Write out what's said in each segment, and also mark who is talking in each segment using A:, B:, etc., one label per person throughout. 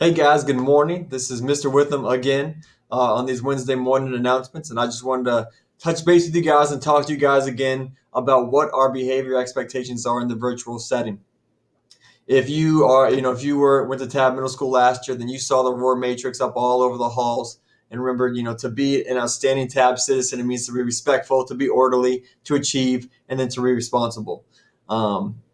A: Hey guys, good morning. This is Mr. Witham again on these Wednesday morning announcements, and I just wanted to touch base with you guys and talk to you guys again about what our behavior expectations are in the virtual setting. If you are, if you went to Tab Middle School last year, then you saw the Roar Matrix up all over the halls. And remember, to be an outstanding Tab citizen, it means to be respectful, to be orderly, to achieve, and then to be responsible.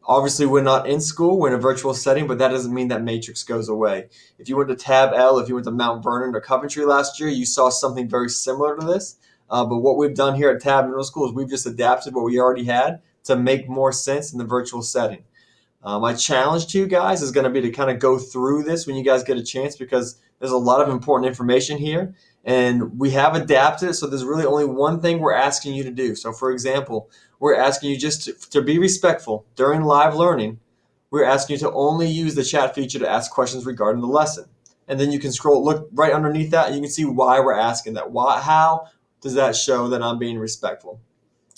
A: Obviously, we're not in school; we're in a virtual setting, but that doesn't mean that matrix goes away. If you went to Tab L, if you went to Mount Vernon or Coventry last year, you saw something very similar to this. But what we've done here at Tab Middle School is we've just adapted what we already had to make more sense in the virtual setting. My challenge to you guys is going to be to kind of go through this when you guys get a chance because there's a lot of important information here and we have adapted it. So there's really only one thing we're asking you to do. So, for example, we're asking you just to be respectful during live learning. We're asking you to only use the chat feature to ask questions regarding the lesson. And then you can look right underneath that, and you can see why we're asking that. How does that show that I'm being respectful?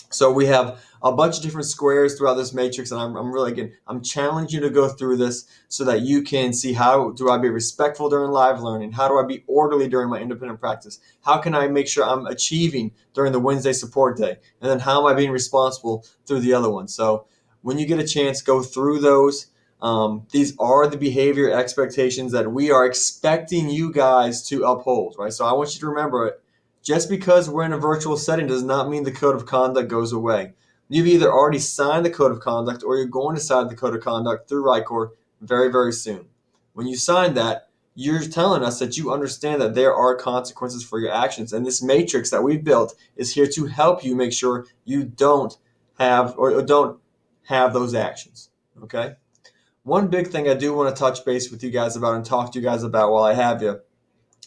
A: So we have a bunch of different squares throughout this matrix, and I'm really, again, I'm challenging you to go through this so that you can see how do I be respectful during live learning? How do I be orderly during my independent practice? How can I make sure I'm achieving during the Wednesday support day? And then how am I being responsible through the other one? So when you get a chance, go through those. These are the behavior expectations that we are expecting you guys to uphold, right? So I want you to remember it. Just because we're in a virtual setting does not mean the code of conduct goes away. You've either already signed the code of conduct or you're going to sign the code of conduct through RICOR very, very soon. When you sign that, you're telling us that you understand that there are consequences for your actions. And this matrix that we've built is here to help you make sure you don't have or don't have those actions. Okay? One big thing I do want to touch base with you guys about and talk to you guys about while I have you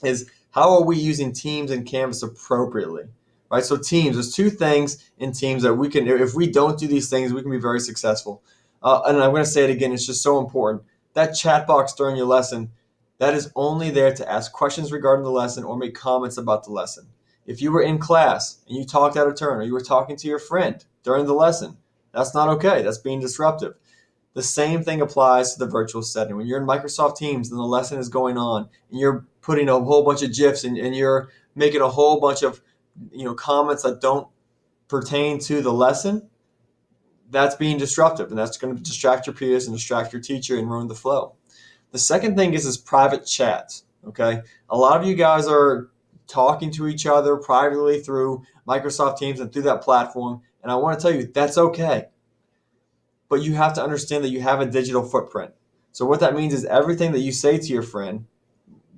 A: is how are we using Teams and Canvas appropriately, right? So Teams, there's two things in Teams that we can, if we don't do these things, we can be very successful. And I'm going to say it again, it's just so important. That chat box during your lesson, that is only there to ask questions regarding the lesson or make comments about the lesson. If you were in class and you talked out of turn or you were talking to your friend during the lesson, that's not okay. That's being disruptive. The same thing applies to the virtual setting. When you're in Microsoft Teams and the lesson is going on and you're putting a whole bunch of GIFs and you're making a whole bunch of comments that don't pertain to the lesson, that's being disruptive and that's going to distract your peers and distract your teacher and ruin the flow. The second thing is private chats. Okay, a lot of you guys are talking to each other privately through Microsoft Teams and through that platform, and I want to tell you that's okay, but you have to understand that you have a digital footprint. So what that means is everything that you say to your friend,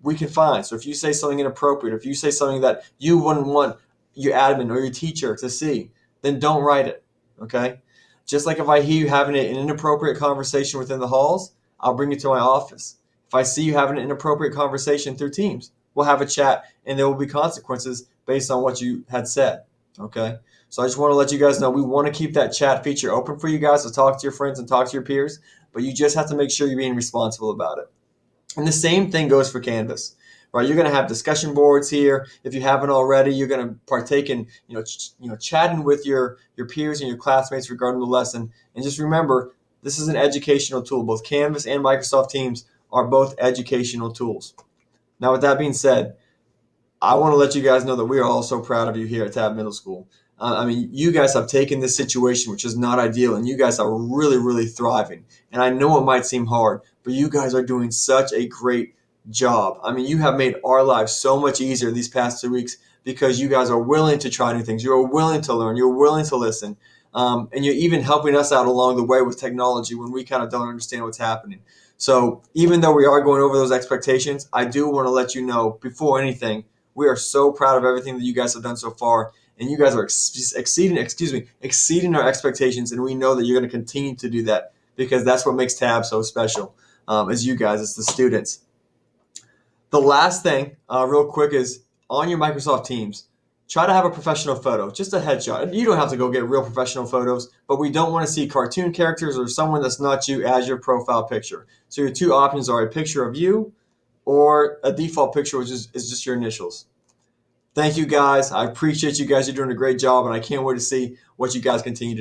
A: we can find. So if you say something inappropriate, if you say something that you wouldn't want your admin or your teacher to see, then don't write it. Okay? Just like if I hear you having an inappropriate conversation within the halls, I'll bring you to my office. If I see you having an inappropriate conversation through Teams, we'll have a chat and there will be consequences based on what you had said. Okay? So I just want to let you guys know we want to keep that chat feature open for you guys to talk to your friends and talk to your peers, but you just have to make sure you're being responsible about it. And the same thing goes for Canvas, right? You're going to have discussion boards here. If you haven't already, you're going to partake in, chatting with your peers and your classmates regarding the lesson. And just remember, this is an educational tool. Both Canvas and Microsoft Teams are both educational tools. Now, with that being said, I want to let you guys know that we are all so proud of you here at Tab Middle School. You guys have taken this situation, which is not ideal, and you guys are really, really thriving. And I know it might seem hard, but you guys are doing such a great job. You have made our lives so much easier these past 2 weeks because you guys are willing to try new things. You're willing to learn. You're willing to listen. And you're even helping us out along the way with technology when we kind of don't understand what's happening. So even though we are going over those expectations, I do want to let you know before anything, we are so proud of everything that you guys have done so far, and you guys are exceeding our expectations, and we know that you're going to continue to do that because that's what makes Tab so special. As you guys, it's the students. The last thing, real quick, is on your Microsoft Teams, try to have a professional photo, just a headshot. You don't have to go get real professional photos, but we don't want to see cartoon characters or someone that's not you as your profile picture. So your two options are a picture of you or a default picture, which is just your initials. Thank you guys. I appreciate you guys. You're doing a great job, and I can't wait to see what you guys continue to do.